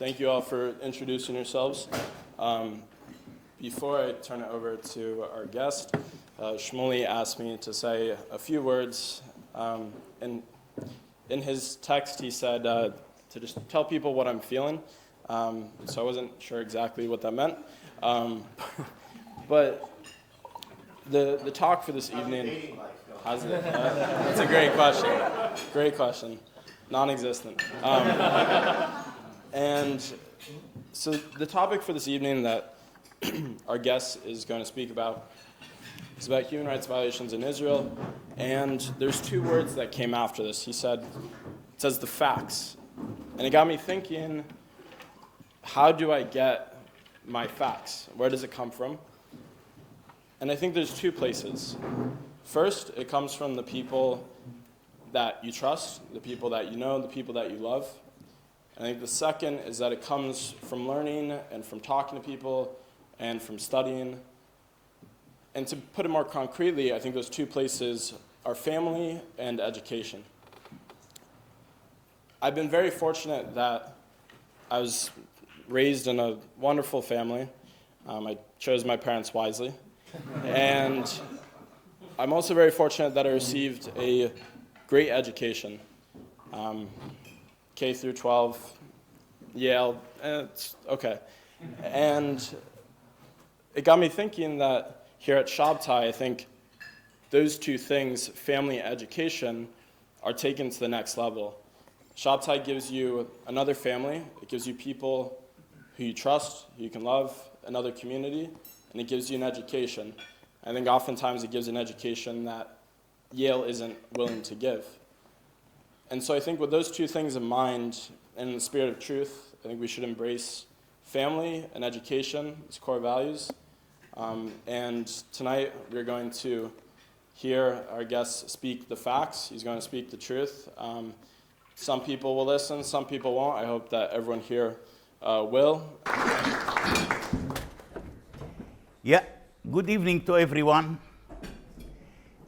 Thank you all for introducing yourselves. Before I turn it over to our guest, Shmuley asked me to say a few words. In his text, he said to just tell people what I'm feeling. So I wasn't sure exactly what that meant. But the talk for this evening, how's it? That's a great question. Great question. Non-existent. And so the topic for this evening that our guest is going to speak about is about human rights violations in Israel. And there's two words that came after this. It says the facts. And it got me thinking, how do I get my facts? Where does it come from? And I think there's two places. First, it comes from the people that you trust, the people that you know, the people that you love. And I think the second is that it comes from learning and from talking to people and from studying. And to put it more concretely, I think those two places are family and education. I've been very fortunate that I was raised in a wonderful family. I chose my parents wisely. And I'm also very fortunate that I received a great education. K through 12, Yale, it's okay. And it got me thinking that here at Shabtai, I think those two things, family and education, are taken to the next level. Shabtai gives you another family. It gives you people who you trust, who you can love, another community, and it gives you an education. I think oftentimes it gives an education that Yale isn't willing to give. And so I think with those two things in mind, and in the spirit of truth, I think we should embrace family and education as core values. And tonight we're going to hear our guest speak the facts. He's going to speak the truth. Some people will listen, some people won't. I hope that everyone here will. Yeah, good evening to everyone.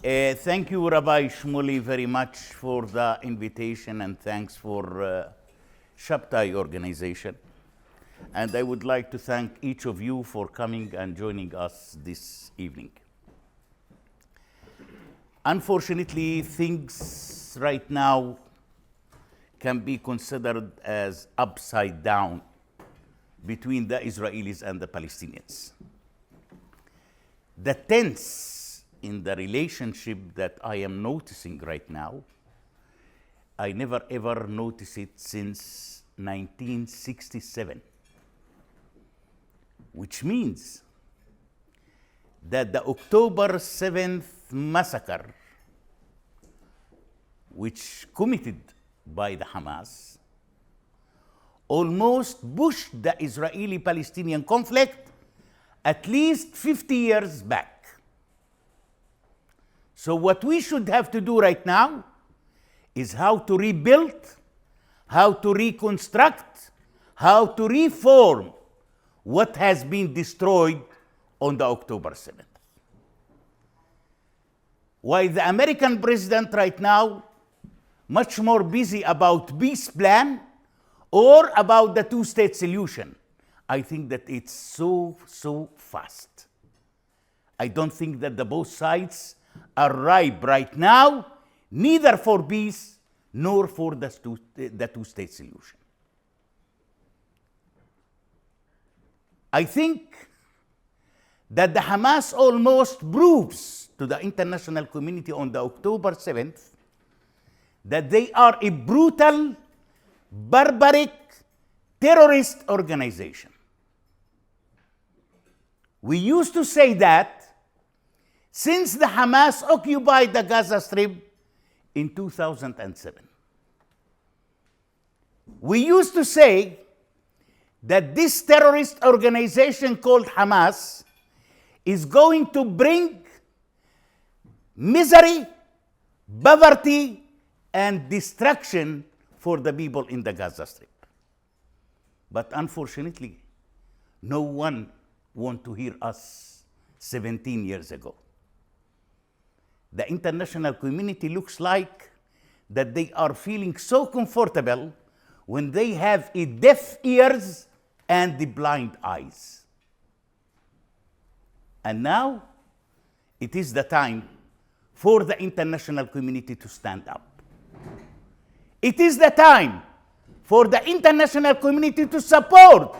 Thank you, Rabbi Shmuley, very much for the invitation, and thanks for Shabtai organization. And I would like to thank each of you for coming and joining us this evening. Unfortunately, things right now can be considered as upside down between the Israelis and the Palestinians. The tense in the relationship that I am noticing right now, I never ever noticed it since 1967, which means that the October 7th massacre, which committed by the Hamas, almost pushed the Israeli-Palestinian conflict at least 50 years back. So what we should have to do right now is how to rebuild, how to reconstruct, how to reform what has been destroyed on the October 7th. While the American president right now much more busy about peace plan or about the two-state solution, I think that it's so fast. I don't think that the both sides are ripe right now, neither for peace nor for the two-state solution. I think that the Hamas almost proves to the international community on the October 7th that they are a brutal, barbaric, terrorist organization. We used to say that since the Hamas occupied the Gaza Strip in 2007. We used to say that this terrorist organization called Hamas is going to bring misery, poverty, and destruction for the people in the Gaza Strip. But unfortunately, no one wanted to hear us 17 years ago. The international community looks like that they are feeling so comfortable when they have a deaf ears and the blind eyes. And now it is the time for the international community to stand up. It is the time for the international community to support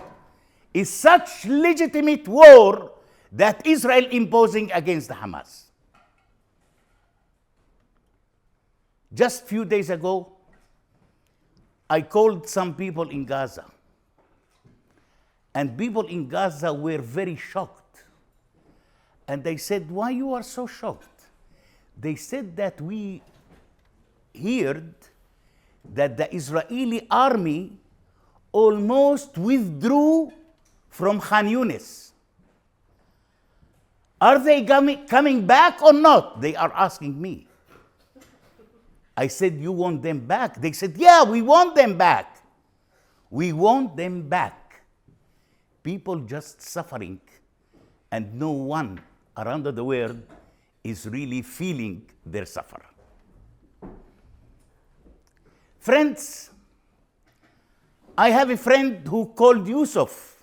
is such legitimate war that Israel imposing against the Hamas. Just a few days ago, I called some people in Gaza. And people in Gaza were very shocked. And they said, why you are so shocked? They said that we heard that the Israeli army almost withdrew from Khan Yunis. Are they coming back or not? They are asking me. I said, you want them back? They said, yeah, we want them back. We want them back. People just suffering, and no one around the world is really feeling their suffer. Friends, I have a friend who called Yusuf.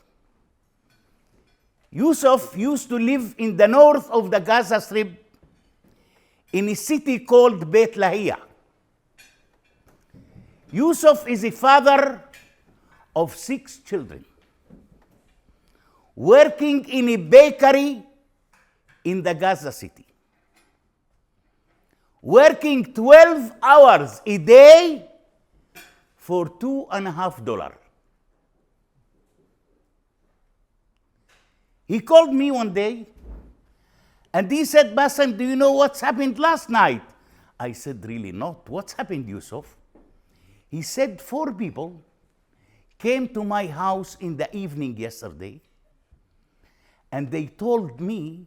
Yusuf used to live in the north of the Gaza Strip in a city called Beit Lahia. Yusuf is a father of 6 children, working in a bakery in the Gaza city, working 12 hours a day for $2.50. He called me one day and he said, Bassem, do you know what's happened last night? I said, really not. What's happened, Yusuf? He said 4 people came to my house in the evening yesterday, and they told me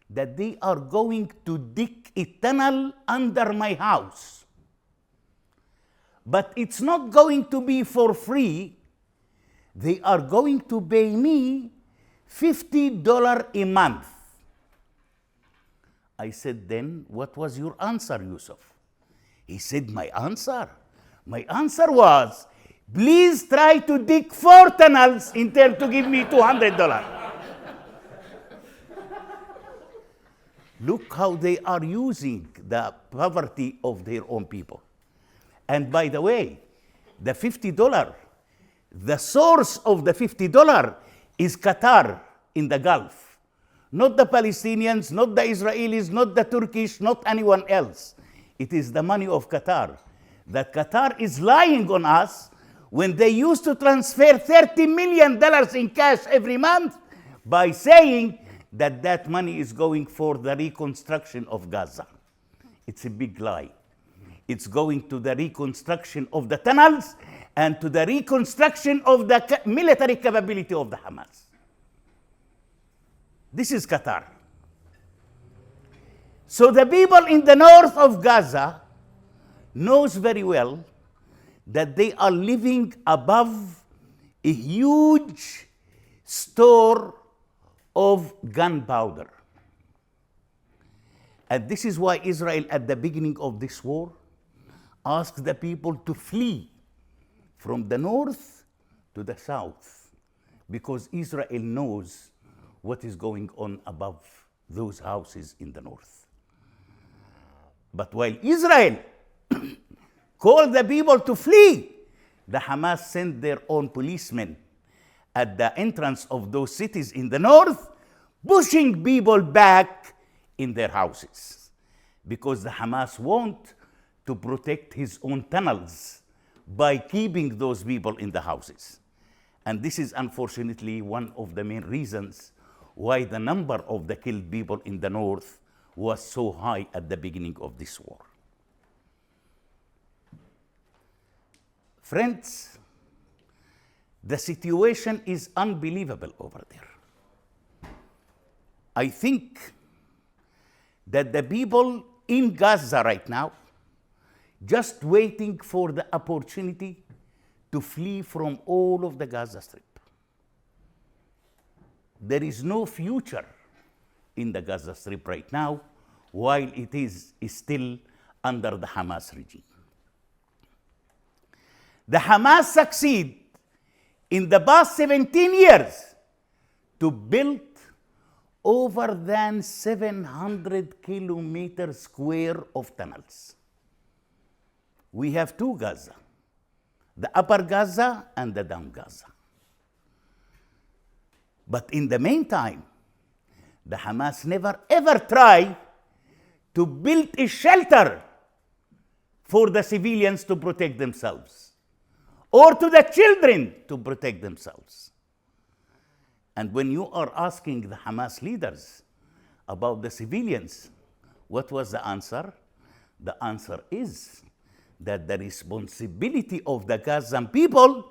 that they are going to dig a tunnel under my house. But it's not going to be for free. They are going to pay me $50 a month. I said, then what was your answer, Yusuf? He said, my answer was, please try to dig 4 tunnels in turn to give me $200. Look how they are using the poverty of their own people. And by the way, the $50, the source of the $50 is Qatar in the Gulf. Not the Palestinians, not the Israelis, not the Turkish, not anyone else. It is the money of Qatar. That Qatar is lying on us when they used to transfer $30 million in cash every month by saying that that money is going for the reconstruction of Gaza. It's a big lie. It's going to the reconstruction of the tunnels and to the reconstruction of the military capability of the Hamas. This is Qatar. So the people in the north of Gaza knows very well that they are living above a huge store of gunpowder. And this is why Israel, at the beginning of this war, asked the people to flee from the north to the south, because Israel knows what is going on above those houses in the north. But while Israel called the people to flee, the Hamas sent their own policemen at the entrance of those cities in the north, pushing people back in their houses, because the Hamas want to protect his own tunnels by keeping those people in the houses. And this is unfortunately one of the main reasons why the number of the killed people in the north was so high at the beginning of this war. Friends, the situation is unbelievable over there. I think that the people in Gaza right now just waiting for the opportunity to flee from all of the Gaza Strip. There is no future in the Gaza Strip right now while it is still under the Hamas regime. the Hamas succeed in the past 17 years to build over than 700 kilometers square of tunnels. We have two Gaza, the upper Gaza and the down Gaza. But in the meantime, the Hamas never ever tried to build a shelter for the civilians to protect themselves, or to the children to protect themselves. And when you are asking the Hamas leaders about the civilians, what was the answer? The answer is that the responsibility of the Gazan people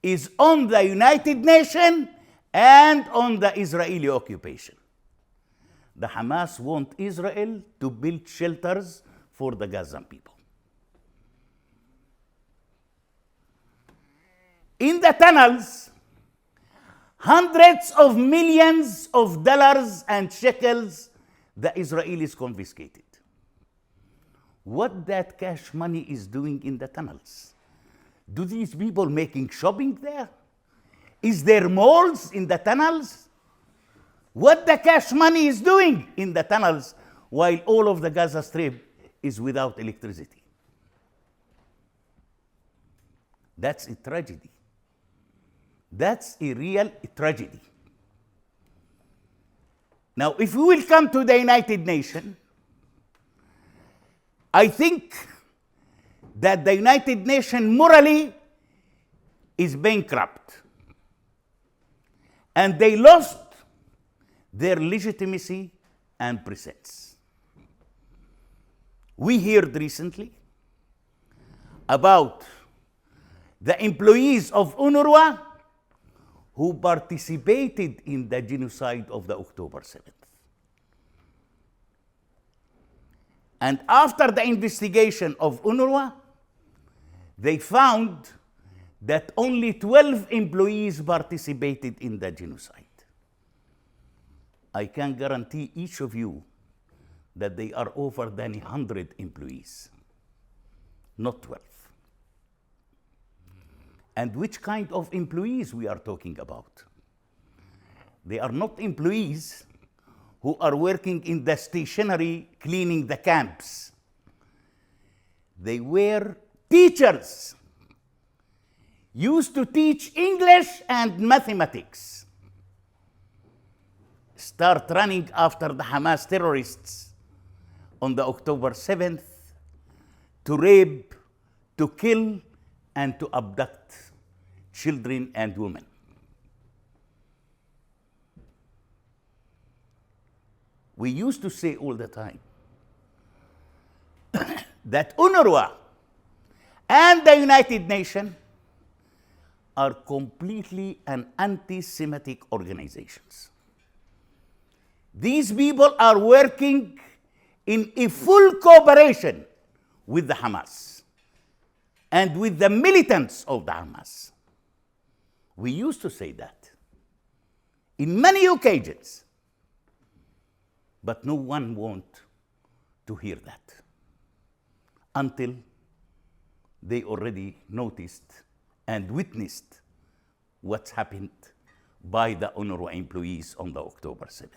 is on the United Nations and on the Israeli occupation. The Hamas want Israel to build shelters for the Gazan people. In the tunnels, hundreds of millions of dollars and shekels the Israelis confiscated. What that cash money is doing in the tunnels? Do these people making shopping there? Is there malls in the tunnels? What the cash money is doing in the tunnels while all of the Gaza Strip is without electricity? That's a tragedy. That's a real tragedy. Now, if we will come to the United Nations, I think that the United Nations morally is bankrupt. And they lost their legitimacy and presence. We heard recently about the employees of UNRWA who participated in the genocide of the October 7th. And after the investigation of UNRWA, they found that only 12 employees participated in the genocide. I can guarantee each of you that they are over than 100 employees, not 12. And which kind of employees we are talking about? They are not employees who are working in the stationery cleaning the camps. They were teachers, used to teach English and mathematics, start running after the Hamas terrorists on the October 7th to rape, to kill, and to abduct children and women. We used to say all the time that UNRWA and the United Nations are completely an anti-Semitic organizations. These people are working in a full cooperation with the Hamas and with the militants of the Hamas. We used to say that in many occasions, but no one wants to hear that until they already noticed and witnessed what's happened by the UNRWA employees on the October 7th.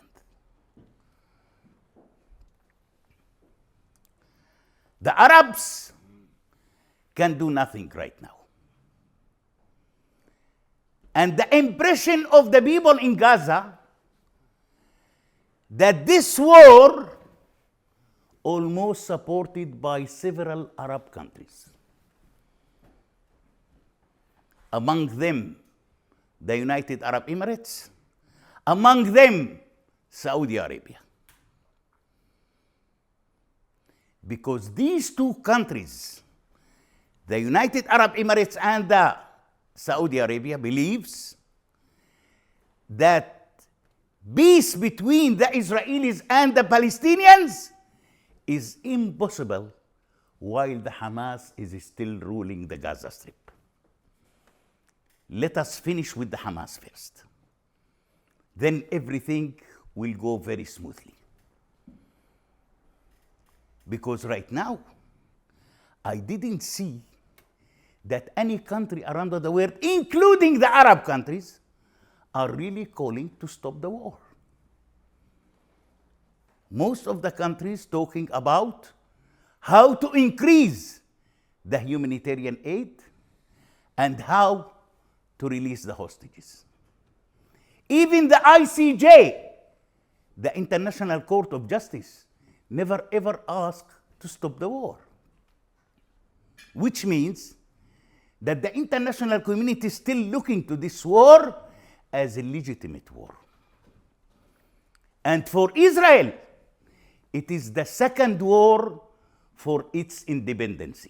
The Arabs can do nothing right now. And the impression of the people in Gaza that this war almost supported by several Arab countries. Among them, the United Arab Emirates, among them, Saudi Arabia. Because these two countries, the United Arab Emirates and the Saudi Arabia, believes that peace between the Israelis and the Palestinians is impossible while the Hamas is still ruling the Gaza Strip. Let us finish with the Hamas first. Then everything will go very smoothly. Because right now, I didn't see that any country around the world, including the Arab countries, are really calling to stop the war. Most of the countries talking about how to increase the humanitarian aid and how to release the hostages. Even the ICJ, the International Court of Justice, never ever asked to stop the war. Which means that the international community is still looking to this war as a legitimate war. And for Israel, it is the second war for its independence.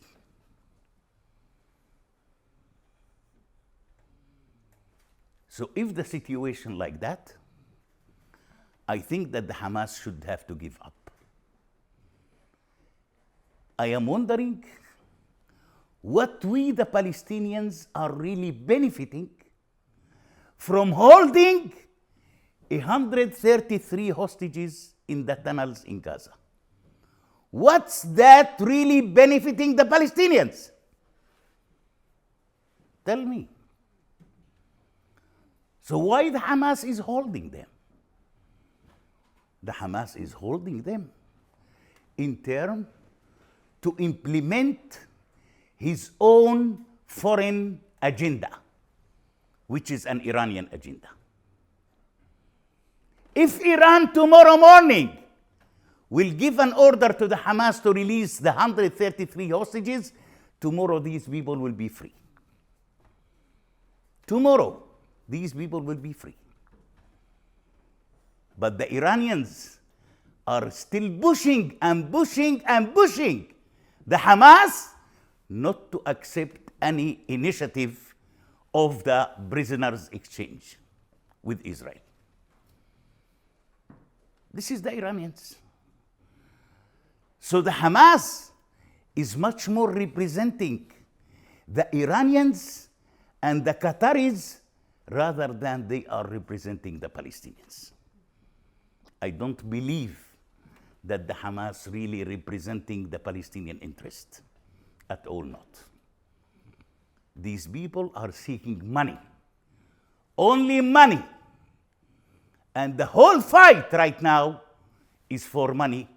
So if the situation like that, I think that the Hamas should have to give up. I am wondering what we, the Palestinians, are really benefiting from holding 133 hostages in the tunnels in Gaza. What's that really benefiting the Palestinians? Tell me. So why the Hamas is holding them? The Hamas is holding them in terms to implement his own foreign agenda, which is an Iranian agenda. If Iran tomorrow morning will give an order to the Hamas to release the 133 hostages, tomorrow these people will be free. Tomorrow, these people will be free. But the Iranians are still pushing and pushing and pushing the Hamas not to accept any initiative of the prisoners' exchange with Israel. This is the Iranians. So the Hamas is much more representing the Iranians and the Qataris rather than they are representing the Palestinians. I don't believe that the Hamas really representing the Palestinian interest. At all not. These people are seeking money. Only money. And the whole fight right now is for money,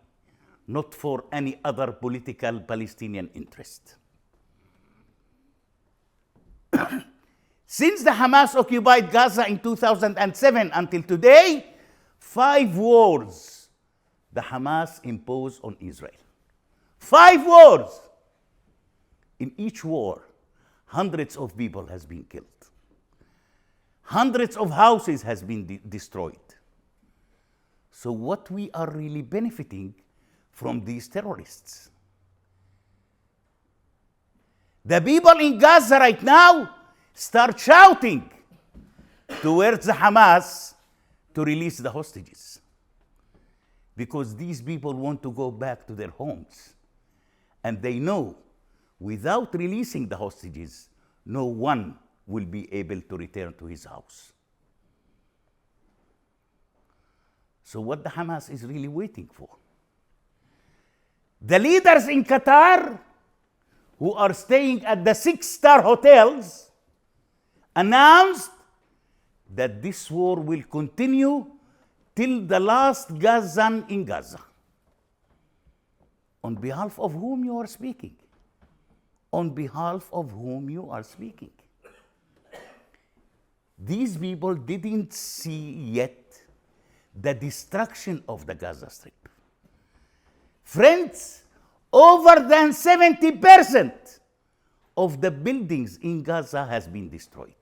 not for any other political Palestinian interest. Since the Hamas occupied Gaza in 2007 until today, 5 wars the Hamas imposed on Israel. 5 wars! In each war, hundreds of people has been killed. Hundreds of houses has been destroyed. So what we are really benefiting from these terrorists? The people in Gaza right now start shouting towards the Hamas to release the hostages. Because these people want to go back to their homes. And they know without releasing the hostages, no one will be able to return to his house. So what the Hamas is really waiting for? The leaders in Qatar who are staying at the 6-star hotels announced that this war will continue till the last Gazan in Gaza. On behalf of whom you are speaking? On behalf of whom you are speaking? These people didn't see yet the destruction of the Gaza Strip. Friends, over than 70% of the buildings in Gaza has been destroyed.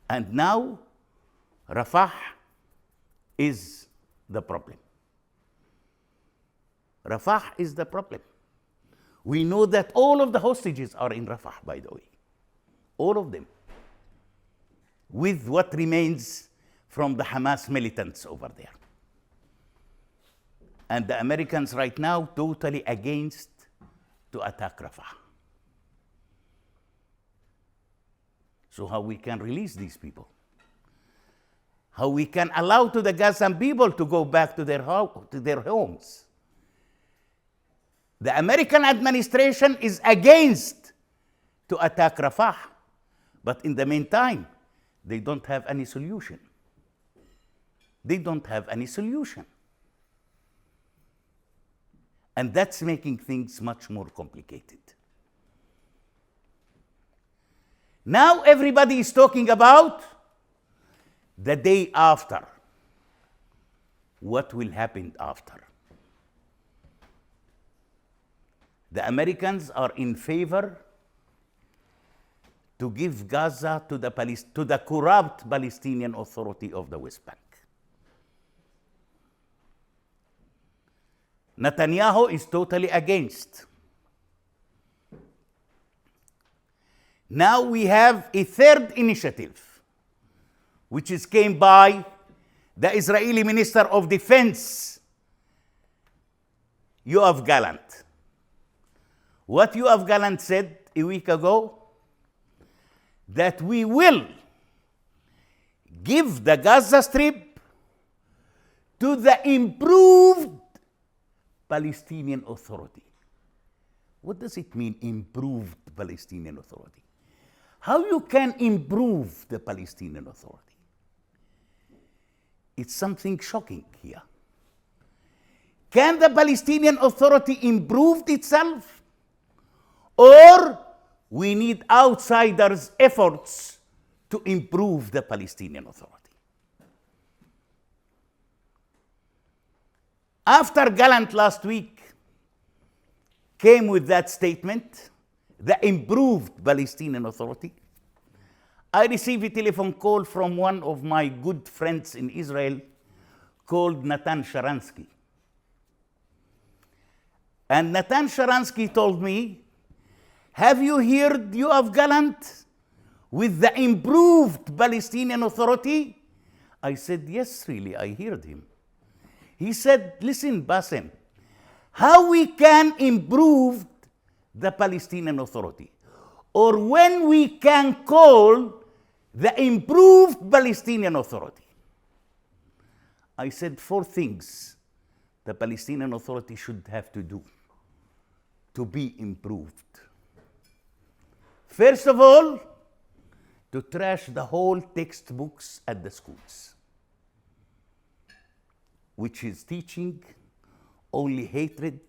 And now, Rafah is the problem. Rafah is the problem. We know that all of the hostages are in Rafah, by the way. All of them. With what remains from the Hamas militants over there. And the Americans right now totally against to attack Rafah. So how we can release these people? How we can allow to the Gazan people to go back to their homes? The American administration is against to attack Rafah. But in the meantime, they don't have any solution. They don't have any solution. And that's making things much more complicated. Now everybody is talking about the day after. What will happen after? The Americans are in favor to give Gaza to the corrupt Palestinian Authority of the West Bank. Netanyahu is totally against. Now we have a third initiative, which came by the Israeli Minister of Defense, Yoav Gallant. What Yoav Gallant said a week ago, that we will give the Gaza Strip to the improved Palestinian Authority. What does it mean, improved Palestinian Authority? How you can improve the Palestinian Authority? It's something shocking here. Can the Palestinian Authority improve itself? Or we need outsiders' efforts to improve the Palestinian Authority? After Gallant last week came with that statement, the improved Palestinian Authority, I received a telephone call from one of my good friends in Israel called Natan Sharansky. And Natan Sharansky told me, have you heard Yoav Gallant with the improved Palestinian Authority? I said, yes, really, I heard him. He said, listen, Bassem, how we can improve the Palestinian Authority, or when we can call the improved Palestinian Authority? I said 4 things the Palestinian Authority should have to do to be improved. First of all, to trash the whole textbooks at the schools, which is teaching only hatred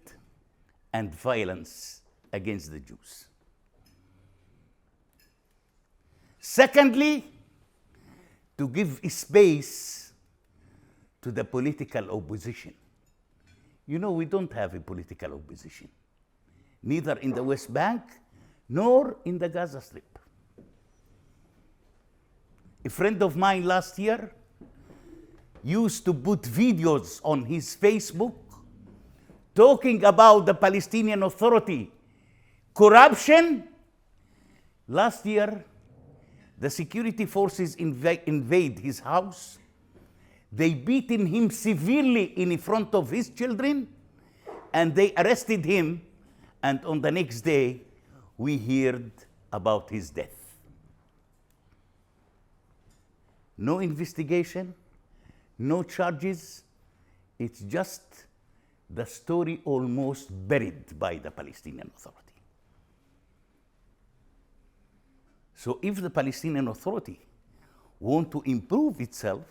and violence against the Jews. Secondly, to give space to the political opposition. You know, we don't have a political opposition, neither in the West Bank nor in the Gaza Strip. A friend of mine last year used to put videos on his Facebook talking about the Palestinian Authority corruption. Last year, the security forces invade his house. They beaten him severely in front of his children, and they arrested him, and on the next day, we heard about his death. No investigation, no charges. It's just the story almost buried by the Palestinian Authority. So if the Palestinian Authority want to improve itself,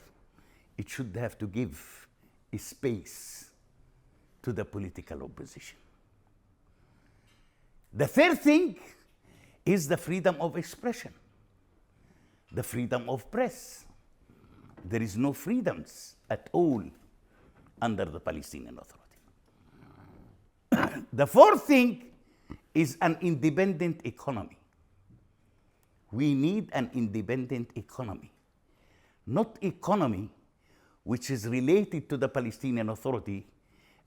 it should have to give a space to the political opposition. The third thing is the freedom of expression, the freedom of press. There is no freedoms at all under the Palestinian Authority. The fourth thing is an independent economy. We need an independent economy, not economy which is related to the Palestinian Authority,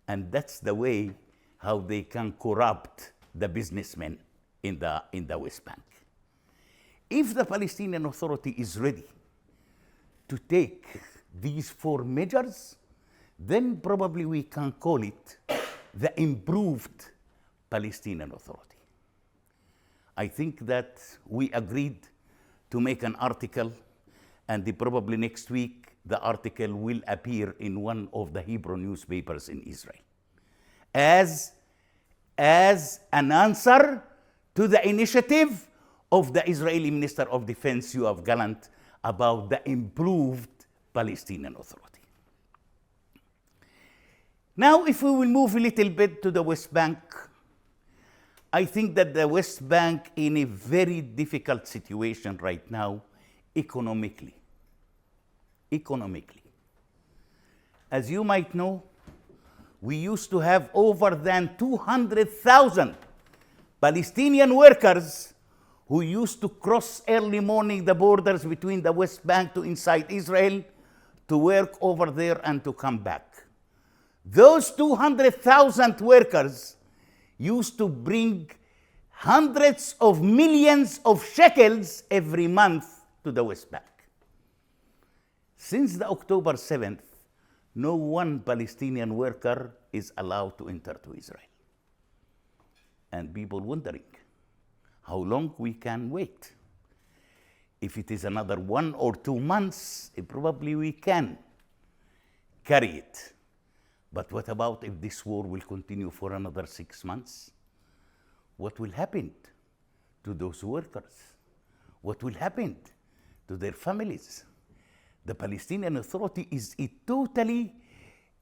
and that's the way how they can corrupt the businessmen in the West Bank. If the Palestinian Authority is ready to take these 4 measures, then probably we can call it the improved Palestinian Authority. I think that we agreed to make an article, and probably next week the article will appear in one of the Hebrew newspapers in Israel as as an answer to the initiative of the Israeli Minister of Defense, Yoav Gallant, about the improved Palestinian Authority. Now, if we will move a little bit to the West Bank, I think that the West Bank in a very difficult situation right now, economically. Economically. As you might know, we used to have over than 200,000 Palestinian workers who used to cross early morning the borders between the West Bank to inside Israel to work over there and to come back. Those 200,000 workers used to bring hundreds of millions of shekels every month to the West Bank. Since the October 7th, no one Palestinian worker is allowed to enter to Israel. And people wondering how long we can wait. If it is another 1 or 2 months, probably we can carry it. But what about if this war will continue for another 6 months? What will happen to those workers? What will happen to their families? The Palestinian Authority is a totally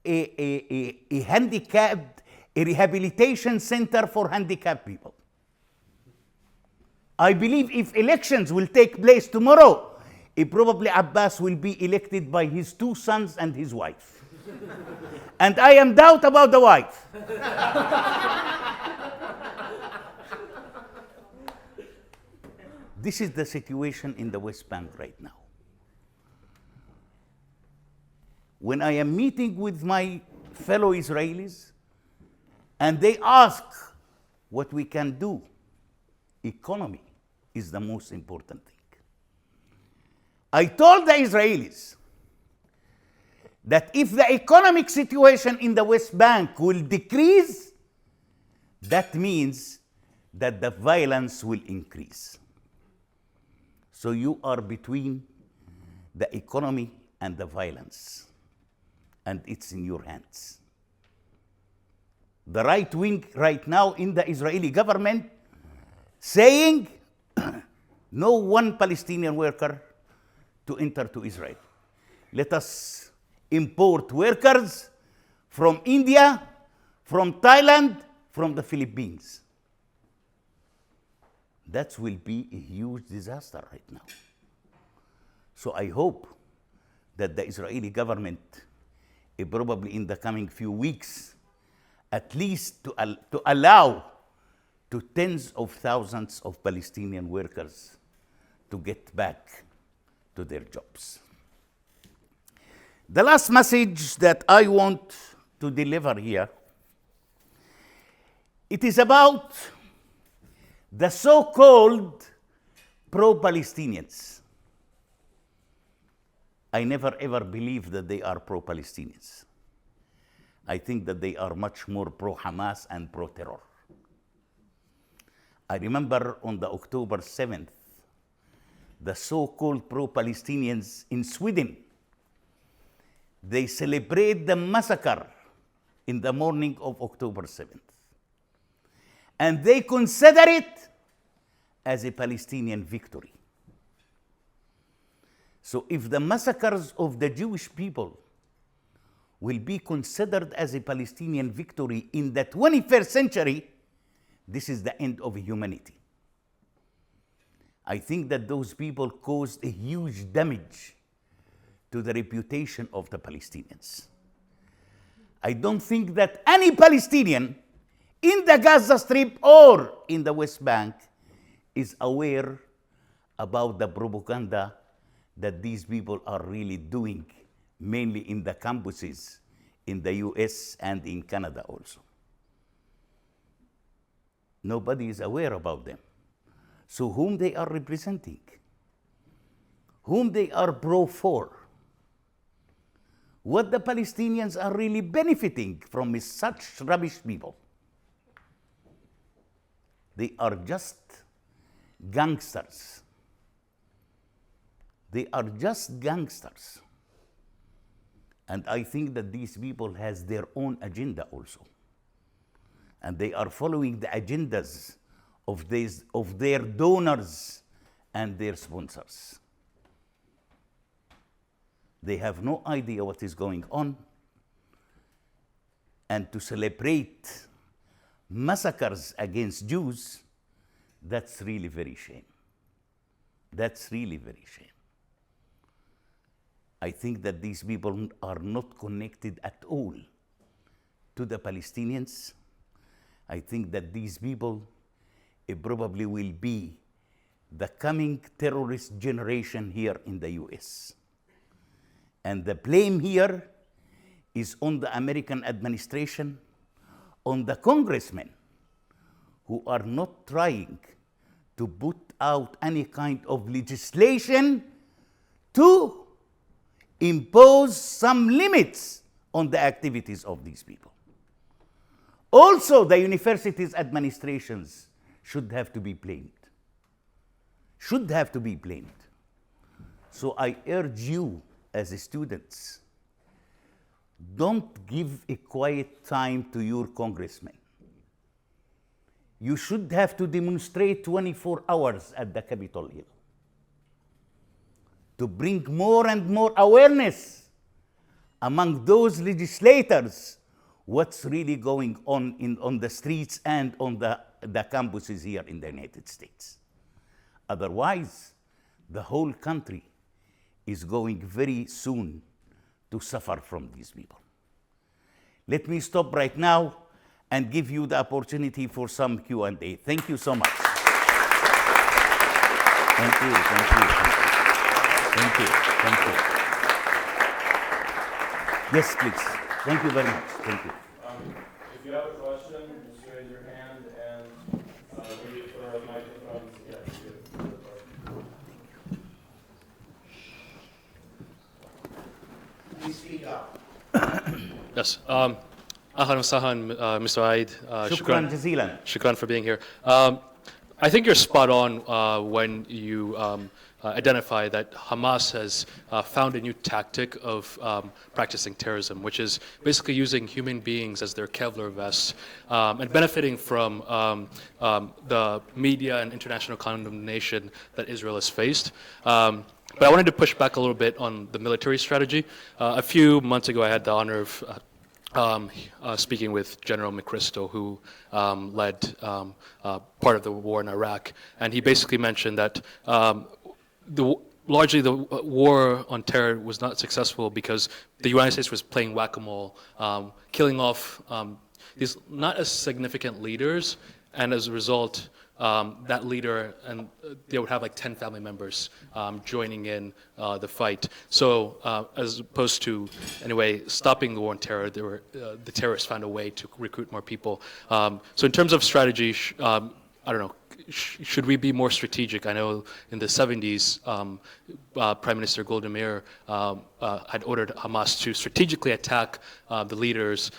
a handicapped, a rehabilitation center for handicapped people. I believe if elections will take place tomorrow, probably Abbas will be elected by his 2 sons and his wife. And I am doubt about the wife. This is the situation in the West Bank right now. When I am meeting with my fellow Israelis and they ask what we can do, economy is the most important thing. I told the Israelis that if the economic situation in the West Bank will decrease, that means that the violence will increase. So you are between the economy and the violence, and it's in your hands. The right wing right now in the Israeli government saying no one Palestinian worker to enter to Israel. Let us import workers from India, from Thailand, from the Philippines. That will be a huge disaster right now. So I hope that the Israeli government, probably in the coming few weeks, at least to allow to tens of thousands of Palestinian workers to get back to their jobs. The last message that I want to deliver here, it is about the so-called pro-Palestinians. I never ever believed that they are pro-Palestinians. I think that they are much more pro-Hamas and pro-terror. I remember on the October 7th, the so-called pro-Palestinians in Sweden, they celebrate the massacre in the morning of October 7th. And they consider it as a Palestinian victory. So if the massacres of the Jewish people will be considered as a Palestinian victory in the 21st century, this is the end of humanity. I think that those people caused a huge damage to the reputation of the Palestinians. I don't think that any Palestinian in the Gaza Strip or in the West Bank is aware about the propaganda that these people are really doing, mainly in the campuses in the US and in Canada also. Nobody is aware about them. So whom they are representing, whom they are pro for, what the Palestinians are really benefiting from is such rubbish people. They are just gangsters. They are just gangsters. And I think that these people has their own agenda also. and they are following the agendas of their donors and their sponsors. They have no idea what is going on, and to celebrate massacres against Jews, that's really very shame. That's really very shame. I think that these people are not connected at all to the Palestinians. I think that these people probably will be the coming terrorist generation here in the US. And the blame here is on the American administration, on the congressmen who are not trying to put out any kind of legislation to impose some limits on the activities of these people. Also, the universities' administrations should have to be blamed. Should have to be blamed. So I urge you as students, don't give a quiet time to your congressmen. You should have to demonstrate 24 hours at the Capitol Hill to bring more and more awareness among those legislators what's really going on the streets and on the campuses here in the United States. Otherwise, the whole country is going very soon to suffer from these people. Let me stop right now and give you the opportunity for some Q&A. Thank you so much. Thank you, thank you, thank you, thank you. Yes, please. Thank you very much. Thank you. If you have a question, just raise your hand and we wait for our microphones to get to you. Please speak up. Yes. Ahlan wa sahlan, Mr. Eid. Shukran jazilan. Shukran for being here. I think you're spot on when you identify that Hamas has found a new tactic of practicing terrorism, which is basically using human beings as their Kevlar vests and benefiting from the media and international condemnation that Israel has faced. But I wanted to push back a little bit on the military strategy. A few months ago, I had the honor of speaking with General McChrystal, who led part of the war in Iraq, and he basically mentioned that largely the war on terror was not successful because the United States was playing whack-a-mole, killing off these not as significant leaders, and as a result, that leader, and they would have like 10 family members joining in the fight. So as opposed to, anyway, stopping the war on terror, the terrorists found a way to recruit more people. So in terms of strategy, I don't know, should we be more strategic? I know in the 70s, Prime Minister Golda Meir had ordered Hamas to strategically attack the leaders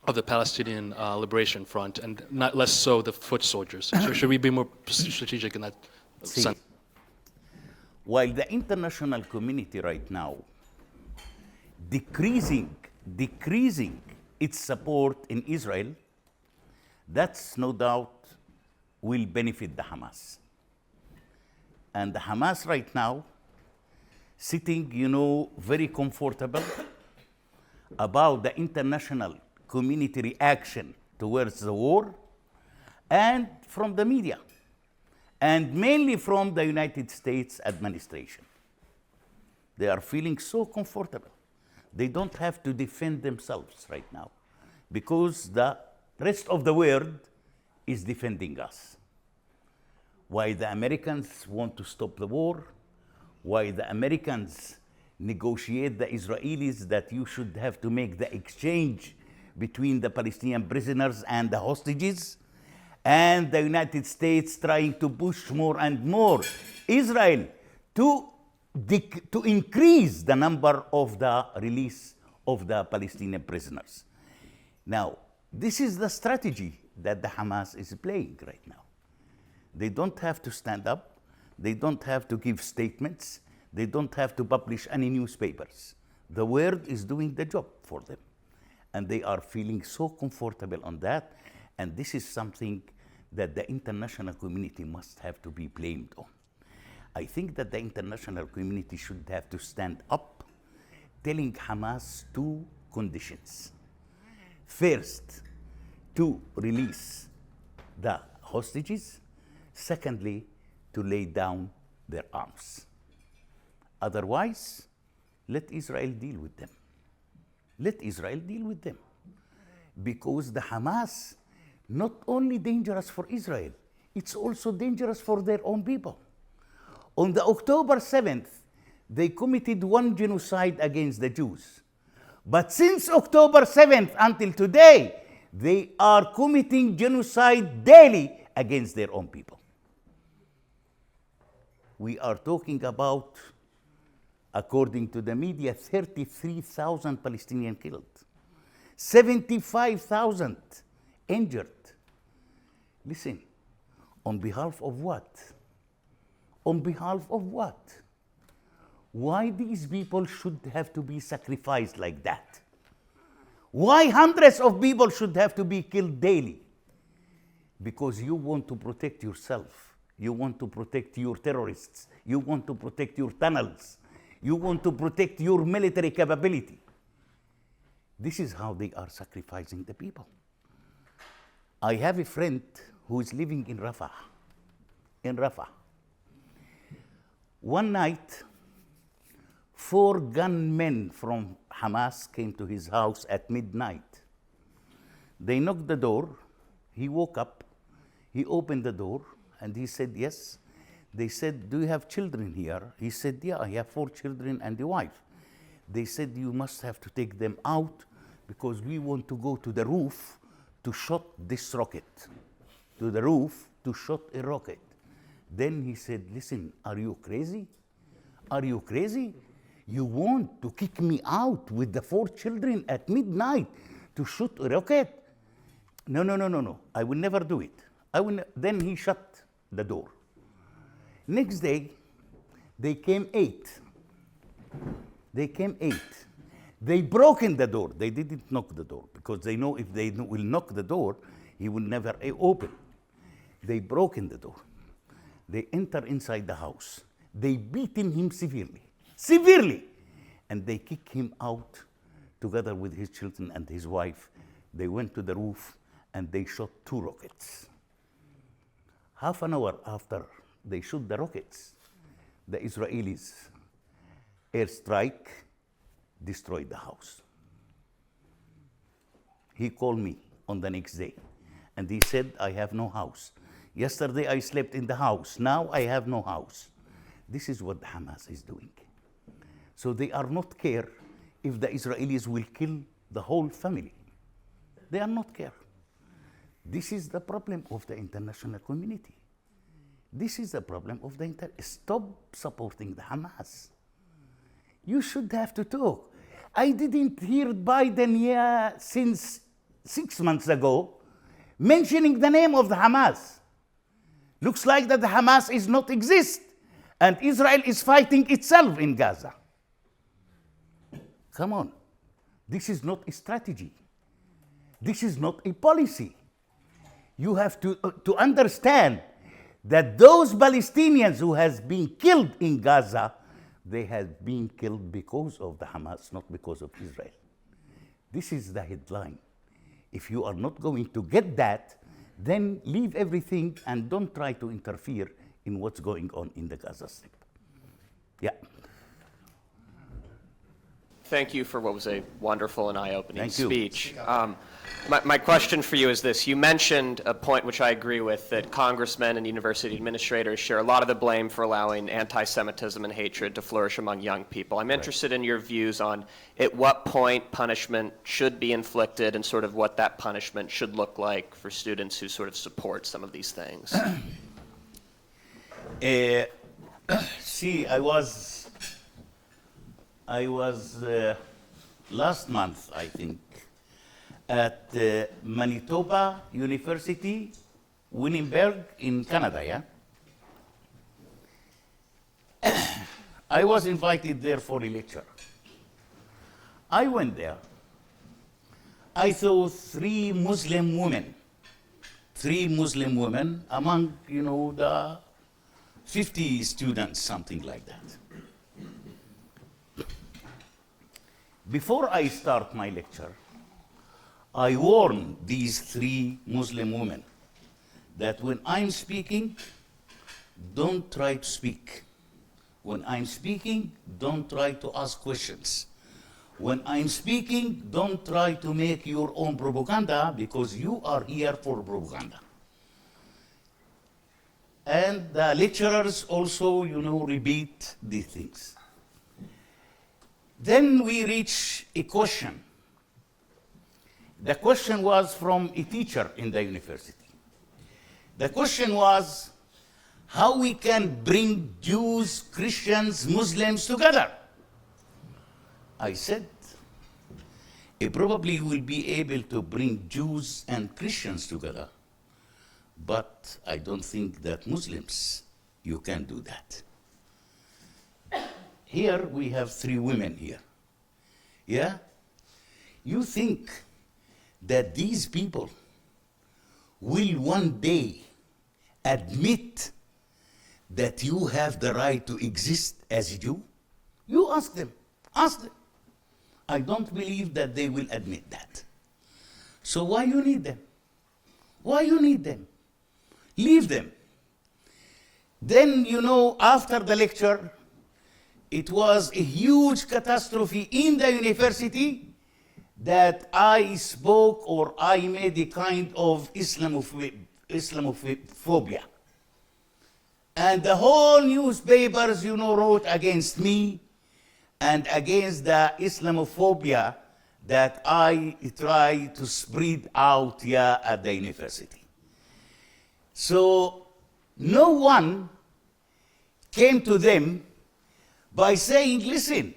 of the Palestinian Liberation Front, and not less so the foot soldiers. So should we be more strategic in that sense? While the international community right now decreasing its support in Israel, that's no doubt will benefit the Hamas. And the Hamas right now sitting, very comfortable about the international community reaction towards the war, and from the media, and mainly from the United States administration. They are feeling so comfortable. They don't have to defend themselves right now because the rest of the world is defending us. Why the Americans want to stop the war, why the Americans negotiate the Israelis that you should have to make the exchange between the Palestinian prisoners and the hostages, and the United States trying to push more and more Israel to increase the number of the release of the Palestinian prisoners. Now, this is the strategy that the Hamas is playing right now. They don't have to stand up. They don't have to give statements. They don't have to publish any newspapers. The world is doing the job for them. And they are feeling so comfortable on that. And this is something that the international community must have to be blamed on. I think that the international community should have to stand up, telling Hamas two conditions. First, to release the hostages. Secondly, to lay down their arms. Otherwise, let Israel deal with them. Let Israel deal with them. Because the Hamas, not only dangerous for Israel, it's also dangerous for their own people. On the October 7th, they committed one genocide against the Jews. But since October 7th until today, they are committing genocide daily against their own people. We are talking about, according to the media, 33,000 Palestinians killed, 75,000 injured. Listen, on behalf of what? On behalf of what? Why these people should have to be sacrificed like that? Why hundreds of people should have to be killed daily? Because you want to protect yourself. You want to protect your terrorists. You want to protect your tunnels. You want to protect your military capability. This is how they are sacrificing the people. I have a friend who is living in Rafah. In Rafah. One night, 4 gunmen from Hamas came to his house at midnight. They knocked the door. He woke up. He opened the door and he said, yes. They said, do you have children here? He said, yeah, I have 4 children and a wife. They said, you must have to take them out because we want to go to the roof to shoot this rocket. To the roof to shoot a rocket. Then he said, listen, are you crazy? Are you crazy? You want to kick me out with the 4 children at midnight to shoot a rocket? No, no, no, no, no. I will never do it. Then he shut the door. Next day, they came 8. They came 8. They broke in the door. They didn't knock the door because they know if they will knock the door, he will never open. They broke in the door. They enter inside the house. They beaten him severely. Severely. And they kick him out together with his children and his wife. They went to the roof and they shot 2 rockets. Half an hour after they shoot the rockets, the Israelis airstrike, destroyed the house. He called me on the next day and he said, I have no house. Yesterday I slept in the house. Now I have no house. This is what the Hamas is doing. So they are not care if the Israelis will kill the whole family. They are not care. This is the problem of the international community. This is the problem of the Stop supporting the Hamas. You should have to talk. I didn't hear Biden since 6 months ago mentioning the name of the Hamas. Looks like that the Hamas is not exist, and Israel is fighting itself in Gaza. Come on. This is not a strategy. This is not a policy. You have to understand that those Palestinians who has been killed in Gaza, they have been killed because of the Hamas, not because of Israel. This is the headline. If you are not going to get that, then leave everything and don't try to interfere in what's going on in the Gaza Strip. Yeah. Thank you for what was a wonderful and eye-opening Thank you. speech. My question for you is this. You mentioned a point which I agree with, that congressmen and university administrators share a lot of the blame for allowing anti-Semitism and hatred to flourish among young people. I'm interested in your views on at what point punishment should be inflicted and sort of what that punishment should look like for students who sort of support some of these things. See, I was last month, I think, at Manitoba University, Winnipeg in Canada, yeah? I was invited there for a lecture. I went there. I saw three Muslim women among, the 50 students, something like that. Before I start my lecture, I warn these three Muslim women that when I'm speaking, don't try to speak. When I'm speaking, don't try to ask questions. When I'm speaking, don't try to make your own propaganda, because you are here for propaganda. And the lecturers also, repeat these things. Then we reach a question. The question was from a teacher in the university. The question was how we can bring Jews, Christians, Muslims together. I said, he probably will be able to bring Jews and Christians together, but I don't think that Muslims, you can do that. Here we have three women here. Yeah? You think that these people will one day admit that you have the right to exist as a Jew? You ask them. Ask them. I don't believe that they will admit that. So why you need them? Why you need them? Leave them. Then, after the lecture, it was a huge catastrophe in the university that I spoke or I made a kind of Islamophobia. And the whole newspapers, wrote against me and against the Islamophobia that I try to spread out here at the university. So no one came to them by saying, listen,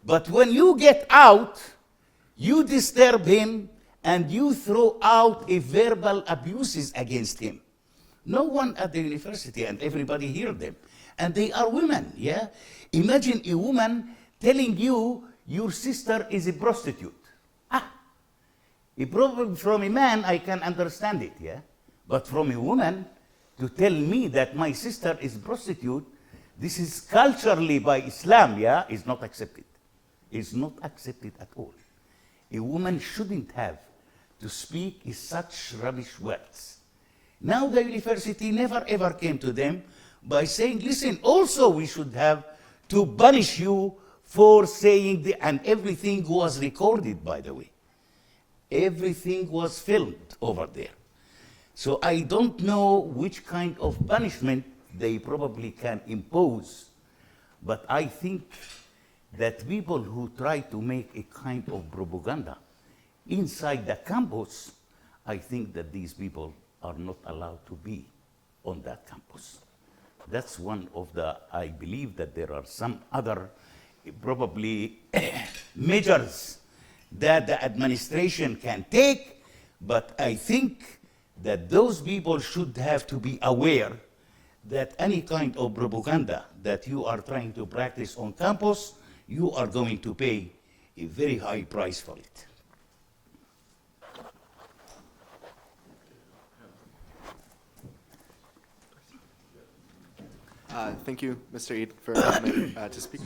but when you get out, you disturb him and you throw out a verbal abuses against him. No one at the university, and everybody heard them. And they are women, yeah? Imagine a woman telling you your sister is a prostitute. A problem from a man, I can understand it, yeah? But from a woman to tell me that my sister is a prostitute, this is culturally by Islam, yeah, is not accepted. It's not accepted at all. A woman shouldn't have to speak such rubbish words. Now the university never ever came to them by saying, listen, also we should have to punish you for saying and everything was recorded, by the way. Everything was filmed over there. So I don't know which kind of punishment they probably can impose, but I think that people who try to make a kind of propaganda inside the campus, I think that these people are not allowed to be on that campus. That's one of the, I believe that there are some other probably measures that the administration can take, but I think that those people should have to be aware that any kind of propaganda that you are trying to practice on campus, you are going to pay a very high price for it. Thank you, Mr. Eid, for coming to speak.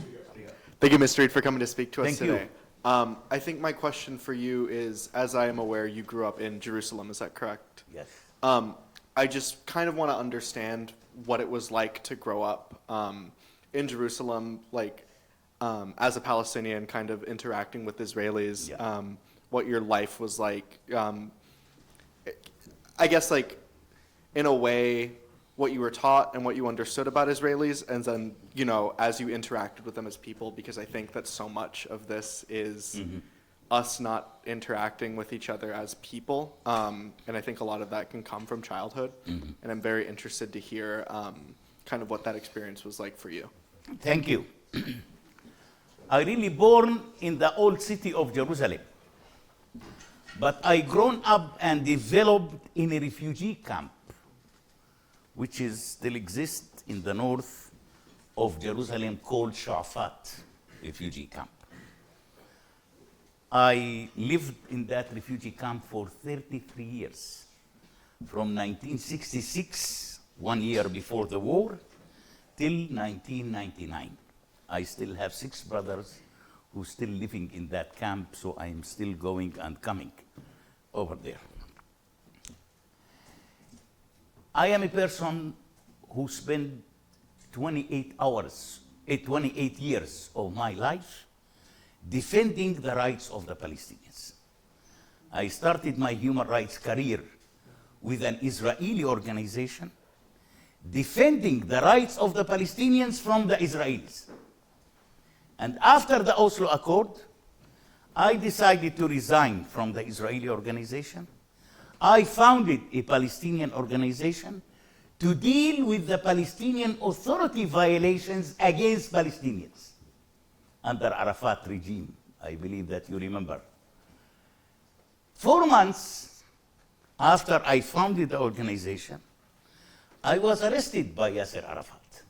Thank you, Mr. Eid, for coming to speak to us Thank you. today. I think my question for you is, as I am aware, you grew up in Jerusalem, is that correct? Yes. I just kind of want to understand what it was like to grow up in Jerusalem, like as a Palestinian, kind of interacting with Israelis, Yeah. what your life was like. I guess, like, in a way, what you were taught and what you understood about Israelis, and then, as you interacted with them as people, because I think that so much of this is us not interacting with each other as people, and I think a lot of that can come from childhood, and I'm very interested to hear kind of what that experience was like for you. Thank you. I really born in the old city of Jerusalem, but I grown up and developed in a refugee camp, which still exists in the north of Jerusalem, called Shafat refugee camp. I lived in that refugee camp for 33 years, from 1966, 1 year before the war, till 1999. I still have 6 brothers who still living in that camp, so I am still going and coming over there. I am a person who spent 28 years of my life defending the rights of the Palestinians. I started my human rights career with an Israeli organization defending the rights of the Palestinians from the Israelis. And after the Oslo Accord, I decided to resign from the Israeli organization. I founded a Palestinian organization to deal with the Palestinian Authority violations against Palestinians under Arafat regime. I believe that you remember. 4 months after I founded the organization, I was arrested by Yasser Arafat.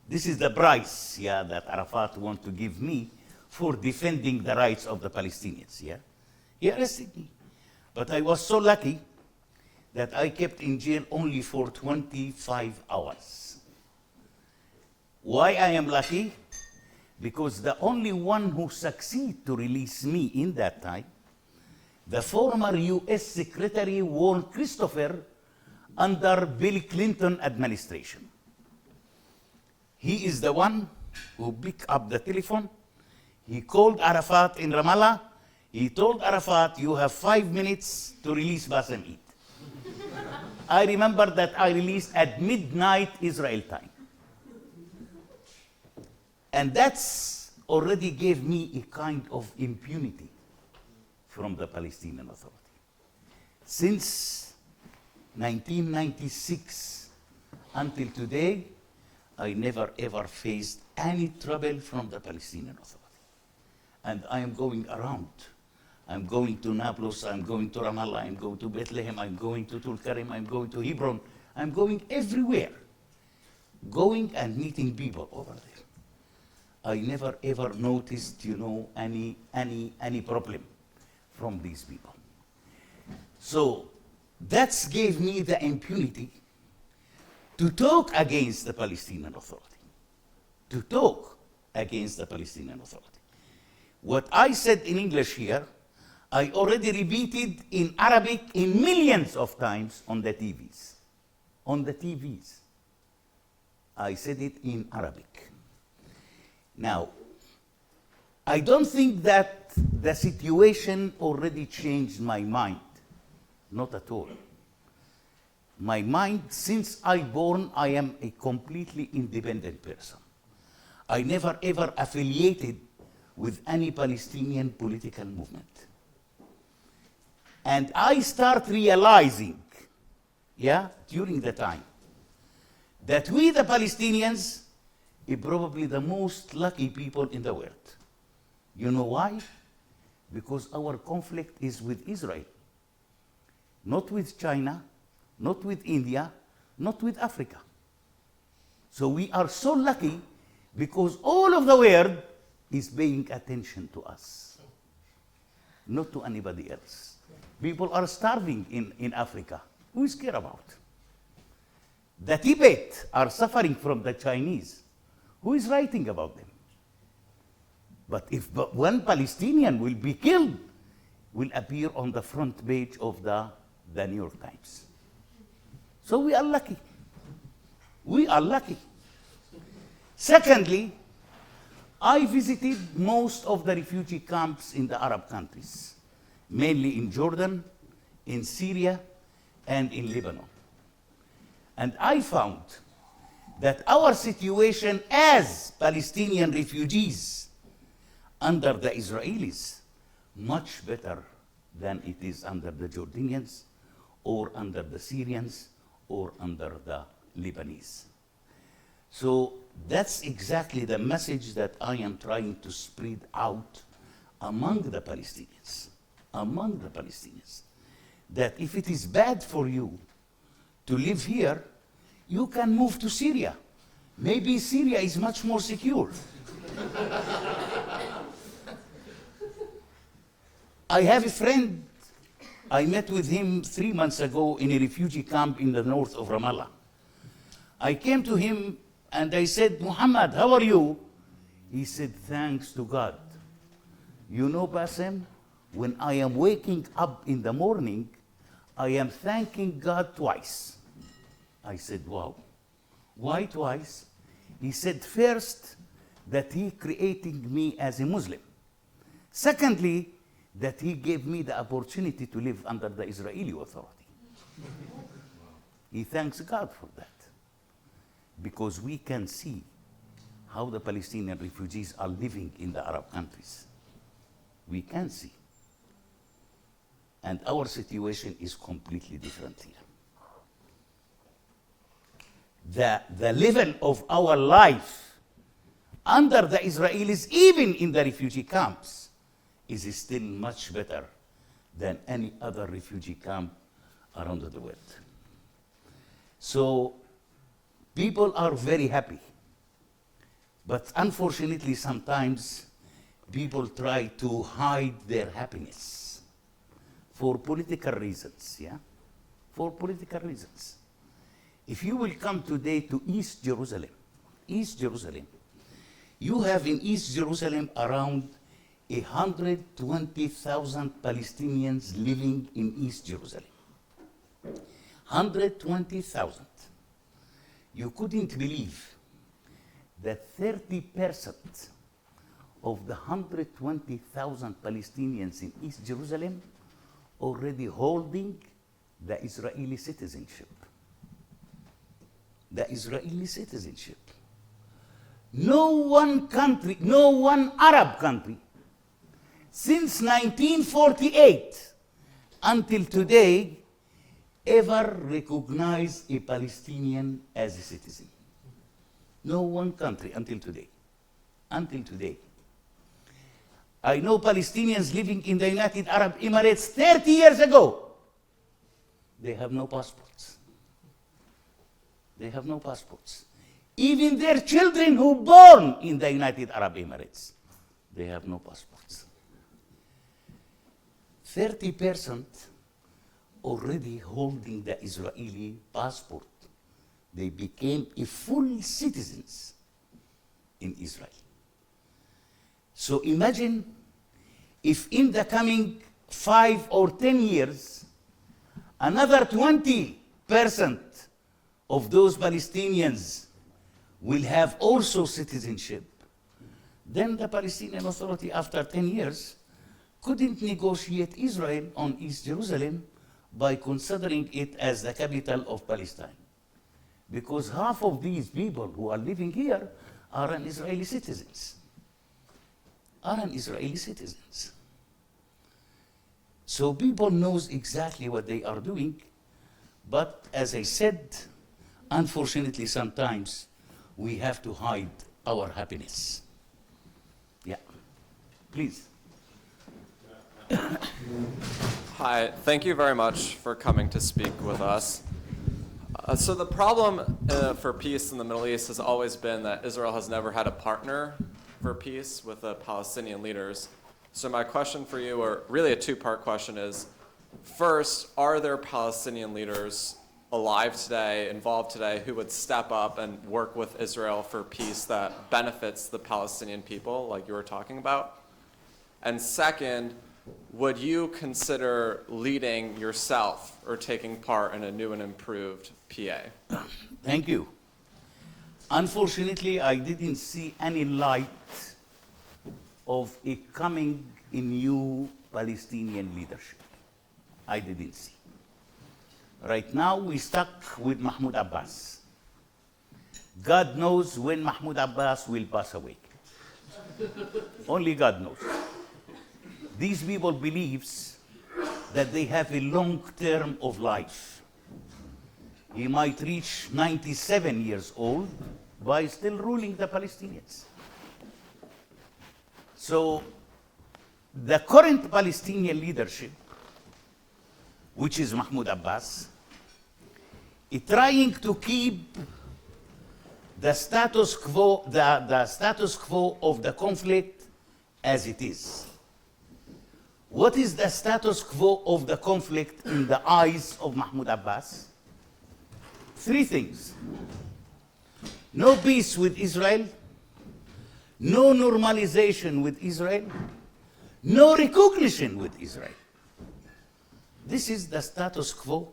This is the price, that Arafat want to give me for defending the rights of the Palestinians, He arrested me. But I was so lucky that I kept in jail only for 25 hours. Why I am lucky? Because the only one who succeeded to release me in that time, the former US Secretary Warren Christopher under Bill Clinton administration. He is the one who picked up the telephone. He called Arafat in Ramallah. He told Arafat, you have 5 minutes to release Bassem Eid. I remember that I released at midnight Israel time. And that's already gave me a kind of impunity from the Palestinian Authority. Since 1996 until today, I never ever faced any trouble from the Palestinian Authority. And I am going around. I'm going to Nablus, I'm going to Ramallah, I'm going to Bethlehem, I'm going to Tulkarem, I'm going to Hebron. I'm going everywhere, going and meeting people over there. I never ever noticed, any problem from these people. So that gave me the impunity to talk against the Palestinian Authority. To talk against the Palestinian Authority. What I said in English here, I already repeated in Arabic in millions of times on the TVs. On the TVs. I said it in Arabic. Now, I don't think that the situation already changed my mind. Not at all. My mind, since I born, I am a completely independent person. I never ever affiliated with any Palestinian political movement. And I start realizing, during the time, that we the Palestinians are probably the most lucky people in the world. You know why? Because our conflict is with Israel, not with China, not with India, not with Africa. So we are so lucky because all of the world is paying attention to us, not to anybody else. People are starving in Africa. Who is care about? The Tibet are suffering from the Chinese. Who is writing about them? But if one Palestinian will be killed, will appear on the front page of the New York Times. So we are lucky. We are lucky. Secondly, I visited most of the refugee camps in the Arab countries, mainly in Jordan, in Syria, and in Lebanon. And I found that our situation as Palestinian refugees under the Israelis much better than it is under the Jordanians or under the Syrians or under the Lebanese. So that's exactly the message that I am trying to spread out among the Palestinians, that if it is bad for you to live here, you can move to Syria. Maybe Syria is much more secure. I have a friend, I met with him 3 months ago in a refugee camp in the north of Ramallah. I came to him and I said, Muhammad, how are you? He said, thanks to God. You know, Bassem, when I am waking up in the morning, I am thanking God twice. I said, wow. Why twice? He said, first, that he created me as a Muslim. Secondly, that he gave me the opportunity to live under the Israeli authority. He thanks God for that. Because we can see how the Palestinian refugees are living in the Arab countries. We can see. And our situation is completely different here. The level of our life under the Israelis, even in the refugee camps, is still much better than any other refugee camp around the world. So people are very happy. But unfortunately, sometimes people try to hide their happiness for political reasons, yeah? For political reasons. If you will come today to East Jerusalem, you have in East Jerusalem around 120,000 Palestinians living in East Jerusalem. 120,000. You couldn't believe that 30% of the 120,000 Palestinians in East Jerusalem already holding the Israeli citizenship. The Israeli citizenship. No one country, no one Arab country, since 1948 until today, ever recognized a Palestinian as a citizen. No one country until today. Until today. I know Palestinians living in the United Arab Emirates 30 years ago. They have no passports. They have no passports. Even their children who born in the United Arab Emirates, they have no passports. 30% already holding the Israeli passport. They became a full citizens in Israel. So imagine if in the coming 5 or 10 years, another 20% of those Palestinians will have also citizenship, then the Palestinian Authority, after 10 years, couldn't negotiate Israel on East Jerusalem by considering it as the capital of Palestine. Because half of these people who are living here are an Israeli citizens. So people knows exactly what they are doing, but as I said, unfortunately sometimes we have to hide our happiness. Yeah, please. Hi, thank you very much for coming to speak with us. So the problem for peace in the Middle East has always been that Israel has never had a partner for peace with the Palestinian leaders. So my question for you, or really a two-part question, is first, are there Palestinian leaders alive today, involved today, who would step up and work with Israel for peace that benefits the Palestinian people, like you were talking about? And second, would you consider leading yourself or taking part in a new and improved PA? Thank you. Unfortunately, I didn't see any light of a coming a new Palestinian leadership. I didn't see. Right now, we stuck with Mahmoud Abbas. God knows when Mahmoud Abbas will pass away. Only God knows. These people believes that they have a long term of life. He might reach 97 years old by still ruling the Palestinians. So the current Palestinian leadership, which is Mahmoud Abbas, is trying to keep the status quo, the status quo of the conflict as it is. What is the status quo of the conflict in the eyes of Mahmoud Abbas? 3 things. No peace with Israel, no normalization with Israel, no recognition with Israel. This is the status quo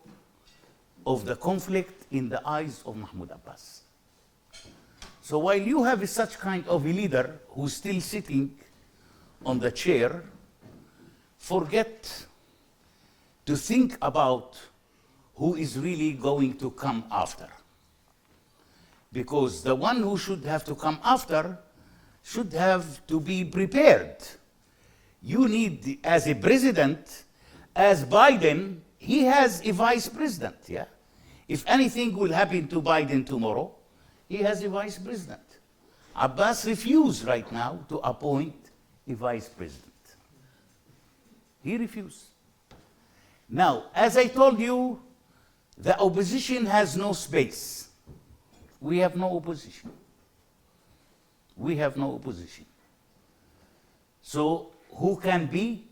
of the conflict in the eyes of Mahmoud Abbas. So while you have such kind of a leader who's still sitting on the chair, forget to think about who is really going to come after. Because the one who should have to come after should have to be prepared. You need, as a president, as Biden, he has a vice president, yeah? If anything will happen to Biden tomorrow, he has a vice president. Abbas refused right now to appoint a vice president. He refused. Now, as I told you, the opposition has no space. We have no opposition. We have no opposition. So who can be?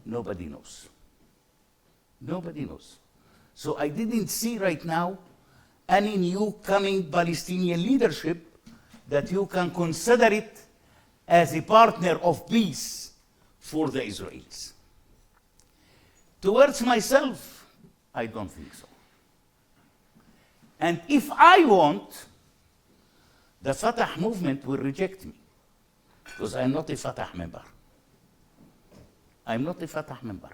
Nobody knows. Nobody knows. So I didn't see right now any new coming Palestinian leadership that you can consider it as a partner of peace for the Israelis. Towards myself, I don't think so. And if I want, the Fatah movement will reject me because I'm not a Fatah member. I'm not a Fatah member.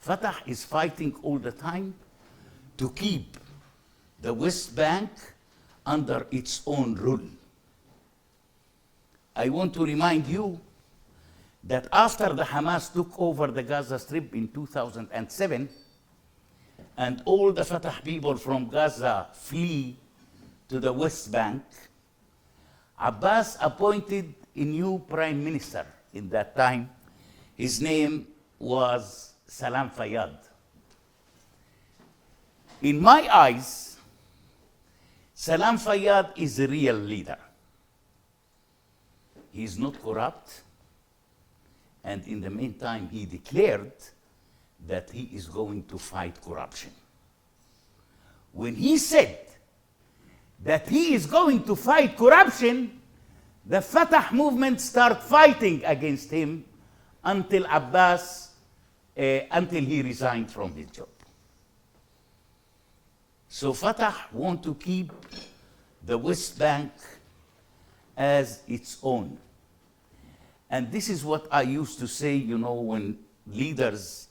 Fatah is fighting all the time to keep the West Bank under its own rule. I want to remind you that after the Hamas took over the Gaza Strip in 2007, and all the Fatah people from Gaza flee to the West Bank, Abbas appointed a new prime minister in that time. His name was Salam Fayyad. In my eyes, Salam Fayyad is a real leader. He is not corrupt, and in the meantime, he declared that he is going to fight corruption. When he said that he is going to fight corruption, the Fatah movement started fighting against him until he resigned from his job. So Fatah want to keep the West Bank as its own. And this is what I used to say, you know, when leaders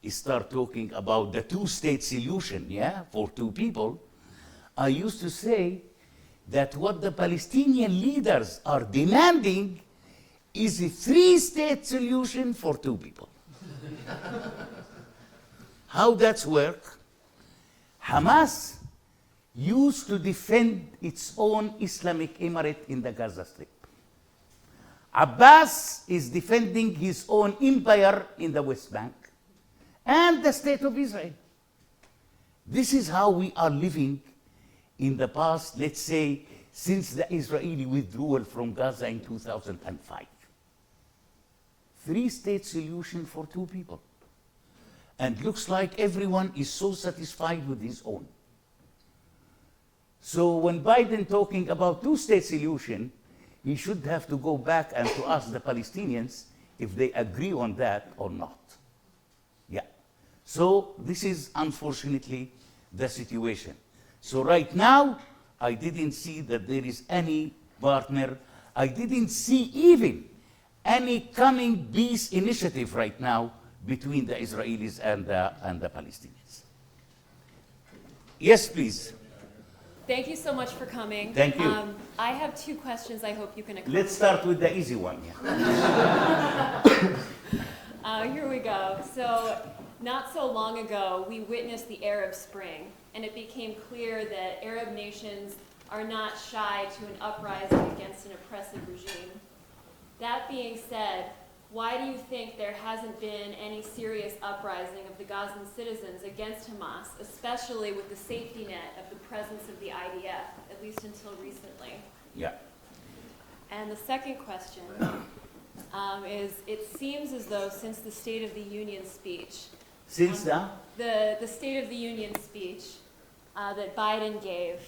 start talking about the two-state solution, yeah, for 2 people, I used to say that what the Palestinian leaders are demanding is a 3-state solution for 2 people. How that's work? Hamas used to defend its own Islamic emirate in the Gaza Strip. Abbas is defending his own empire in the West Bank and the state of Israel. This is how we are living in the past, let's say, since the Israeli withdrawal from Gaza in 2005. 3-state solution for 2 people. And looks like everyone is so satisfied with his own. So when Biden talking about 2-state solution, he should have to go back and to ask the Palestinians if they agree on that or not. Yeah. So this is unfortunately the situation. So right now, I didn't see that there is any partner. I didn't see even any coming peace initiative right now between the Israelis and the Palestinians. Yes, please. Thank you so much for coming. Thank you. I have 2 questions I hope you can accommodate. Let's start with the easy one. Here we go. So, not so long ago, we witnessed the Arab Spring, and it became clear that Arab nations are not shy to an uprising against an oppressive regime. That being said, why do you think there hasn't been any serious uprising of the Gazan citizens against Hamas, especially with the safety net of the presence of the IDF, at least until recently? Yeah. And the second question, is it seems as though since the State of the Union speech, Since the State of the Union speech that Biden gave,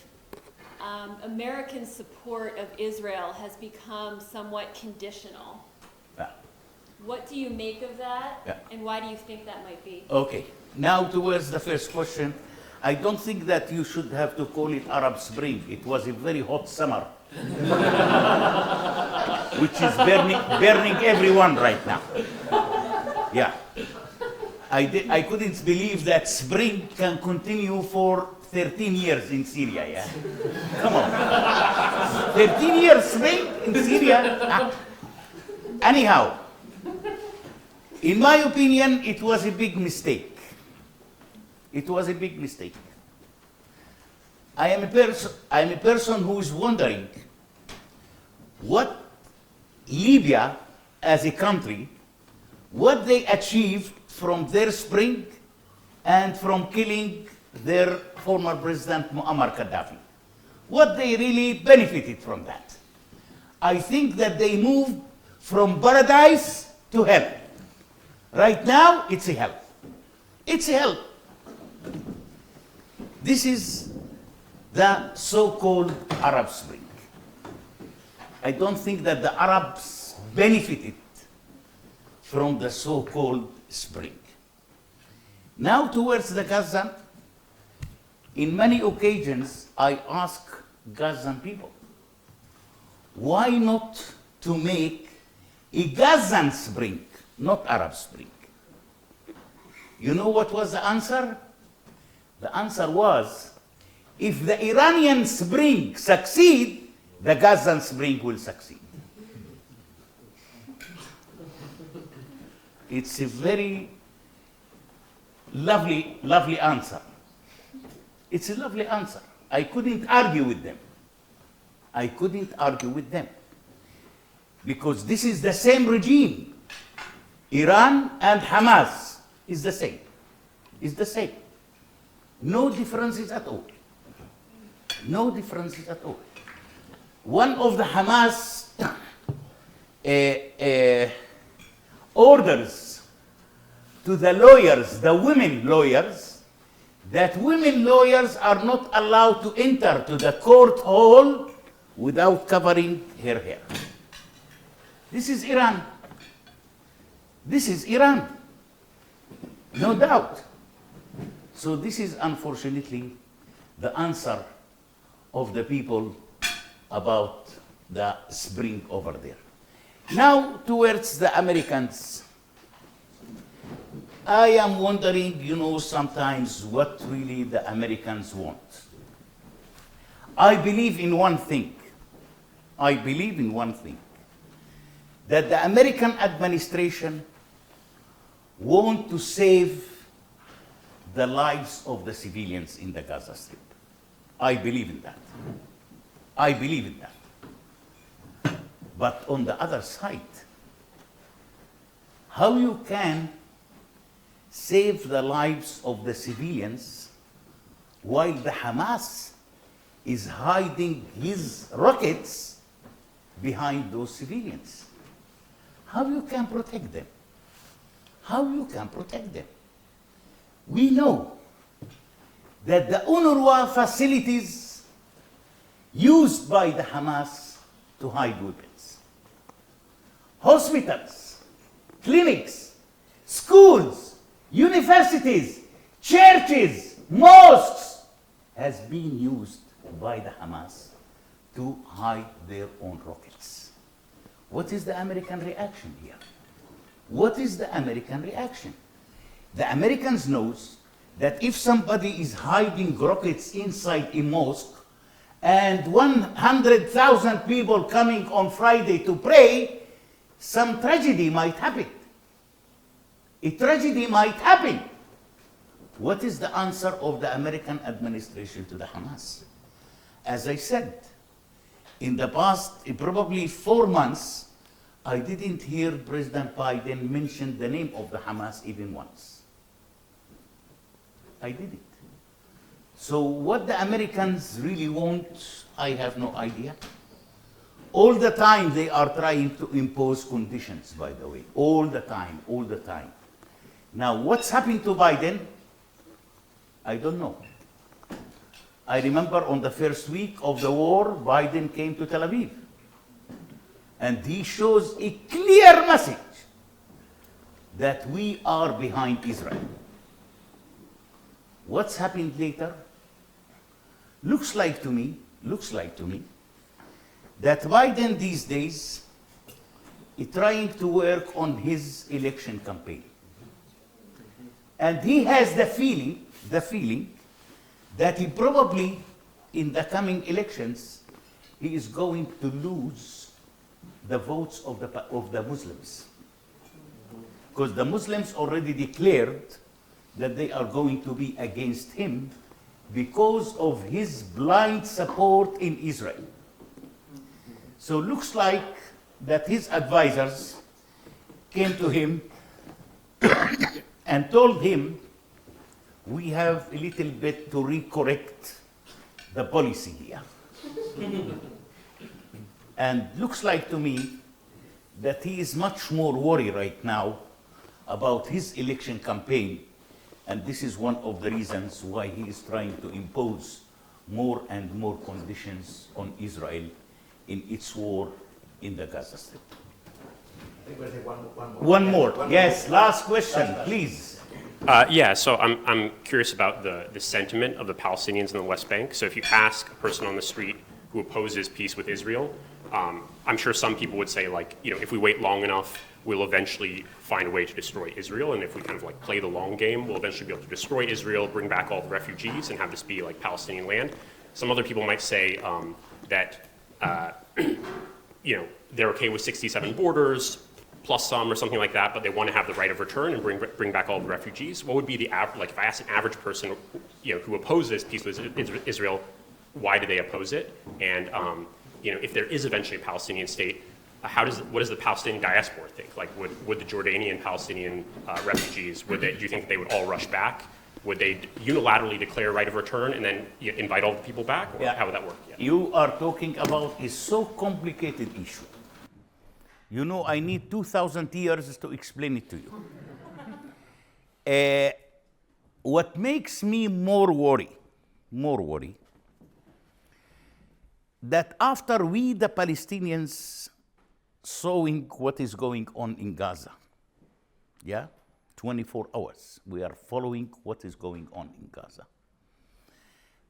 American support of Israel has become somewhat conditional. Yeah. What do you make of that, Yeah. and why do you think that might be? Okay. Now towards the first question, I don't think that you should have to call it Arab Spring. It was a very hot summer, which is burning everyone right now. Yeah. I couldn't believe that spring can continue for 13 years in Syria, yeah? Come on. 13 years spring in Syria? Ah. Anyhow, in my opinion, it was a big mistake. It was a big mistake. I am a person who is wondering what Libya as a country, what they achieved from their spring and from killing their former president Muammar Gaddafi. What they really benefited from that. I think that they moved from paradise to hell. Right now, it's a hell. It's a hell. This is the so-called Arab Spring. I don't think that the Arabs benefited from the so-called spring. Now towards the Gaza, in many occasions I ask Gazan people, why not to make a Gazan spring, not Arab Spring? You know what was the answer? The answer was, if the Iranian spring succeed, the Gazan spring will succeed. It's a very lovely answer. It's a lovely answer. I couldn't argue with them. I couldn't argue with them. Because this is the same regime. Iran and Hamas is the same. It's the same. No differences at all. No differences at all. One of the Hamas orders to the lawyers, the women lawyers, that women lawyers are not allowed to enter to the court hall without covering her hair. This is Iran. This is Iran. No doubt. So this is unfortunately the answer of the people about the spring over there. Now towards the Americans. I am wondering, sometimes what really the Americans want. I believe in one thing. I believe in one thing. That the American administration want to save the lives of the civilians in the Gaza Strip. I believe in that. I believe in that. But on the other side, how you can save the lives of the civilians while the Hamas is hiding his rockets behind those civilians? How you can protect them? How you can protect them? We know that the UNRWA facilities used by the Hamas to hide weapons, hospitals, clinics, schools, universities, churches, mosques, has been used by the Hamas to hide their own rockets. What is the American reaction here? What is the American reaction? The Americans knows that if somebody is hiding rockets inside a mosque and 100,000 people coming on Friday to pray, some tragedy might happen. A tragedy might happen. What is the answer of the American administration to the Hamas? As I said, in the past probably 4 months, I didn't hear President Biden mention the name of the Hamas even once. I didn't. So what the Americans really want, I have no idea. All the time they are trying to impose conditions, by the way. All the time, all the time. Now, what's happened to Biden? I don't know. I remember on the first week of the war, Biden came to Tel Aviv. And he shows a clear message that we are behind Israel. What's happened later? Looks like to me that Biden these days is trying to work on his election campaign. And he has the feeling that he probably, in the coming elections, he is going to lose the votes of the Muslims. Because the Muslims already declared that they are going to be against him because of his blind support in Israel. So looks like that his advisors came to him and told him, we have a little bit to recorrect the policy here. And looks like to me that he is much more worried right now about his election campaign. And this is one of the reasons why he is trying to impose more and more conditions on Israel in its war in the Gaza Strip. I think we're going to take one more. One more. Yes, last question, please. Yeah, so I'm curious about the sentiment of the Palestinians in the West Bank. So if you ask a person on the street who opposes peace with Israel, I'm sure some people would say, like, you know, if we wait long enough, we'll eventually find a way to destroy Israel. And if we kind of like play the long game, we'll eventually be able to destroy Israel, bring back all the refugees, and have this be like Palestinian land. Some other people might say that, you know, they're okay with 67 borders, plus some or something like that, but they want to have the right of return and bring back all the refugees. What would be the average, like if I asked an average person, you know, who opposes peace with Israel, why do they oppose it? And, you know, if there is eventually a Palestinian state, what does the Palestinian diaspora think? Like, would the Jordanian Palestinian refugees, do you think they would all rush back? Would they unilaterally declare right of return and then invite all the people back? Or how would that work? Yeah. You are talking about a so complicated issue. You know, I need 2,000 years to explain it to you. What makes me more worry, that after we, the Palestinians, sawing what is going on in Gaza, 24 hours, we are following what is going on in Gaza,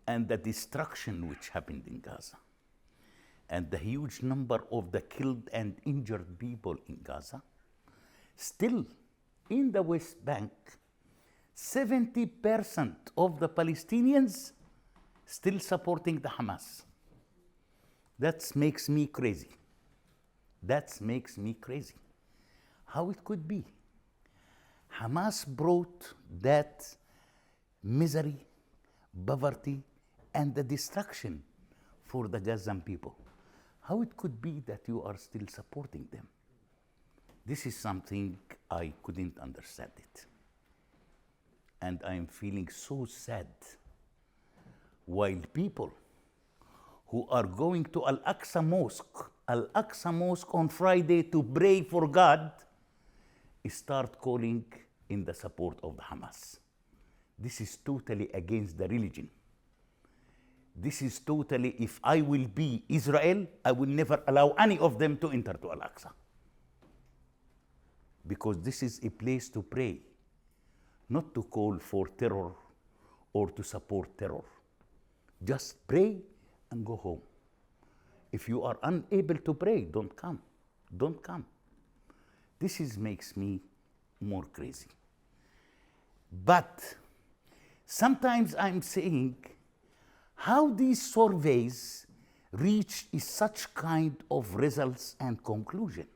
and the destruction which happened in Gaza, and the huge number of the killed and injured people in Gaza, still in the West Bank, 70% of the Palestinians still supporting the Hamas. That makes me crazy. How it could be? Hamas brought that misery, poverty, and the destruction for the Gazan people. How it could be that you are still supporting them? This is something I couldn't understand it. And I'm feeling so sad while people who are going to Al-Aqsa Mosque on Friday to pray for God, start calling in the support of the Hamas. This is totally against the religion. This is totally, if I will be Israel, I will never allow any of them to enter to Al-Aqsa. Because this is a place to pray, not to call for terror or to support terror. Just pray and go home. If you are unable to pray, don't come. This makes me more crazy. But sometimes I'm saying, how these surveys reach such kind of results and conclusion.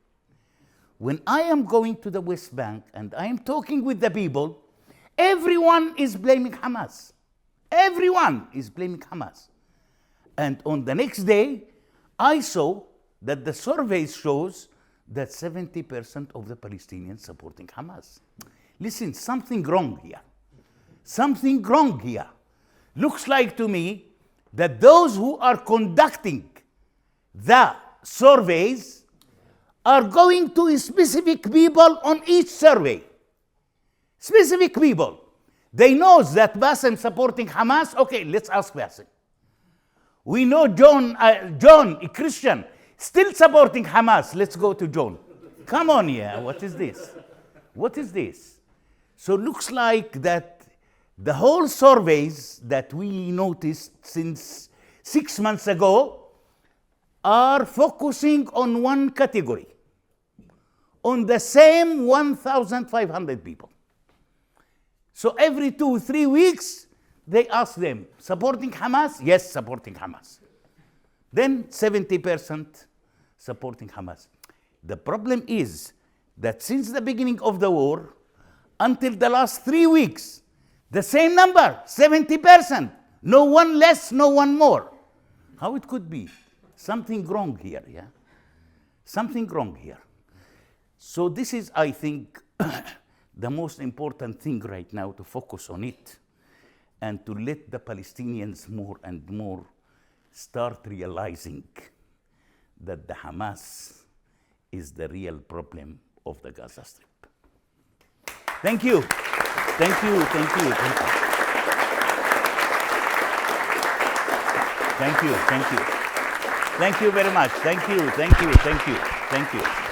When I am going to the West Bank and I am talking with the people, everyone is blaming Hamas. Everyone is blaming Hamas. And on the next day, I saw that the survey shows that 70% of the Palestinians supporting Hamas. Listen, something wrong here. Looks like to me that those who are conducting the surveys are going to specific people on each survey. Specific people. They know that Bassem supporting Hamas. Okay, let's ask Bassem. We know John, a Christian, still supporting Hamas. Let's go to John. Come on, yeah. What is this? What is this? So looks like that the whole surveys that we noticed since 6 months ago are focusing on one category, on the same 1,500 people. So every 2-3 weeks, they ask them, supporting Hamas? Yes, supporting Hamas. Then 70% supporting Hamas. The problem is that since the beginning of the war, until the last 3 weeks, the same number, 70%. No one less, no one more. How it could be? Something wrong here, yeah? Something wrong here. So this is, I think, the most important thing right now, to focus on it and to let the Palestinians more and more start realizing that the Hamas is the real problem of the Gaza Strip. Thank you. Thank you, thank you, thank you. Thank you, thank you. Thank you very much. Thank you, thank you, thank you, thank you.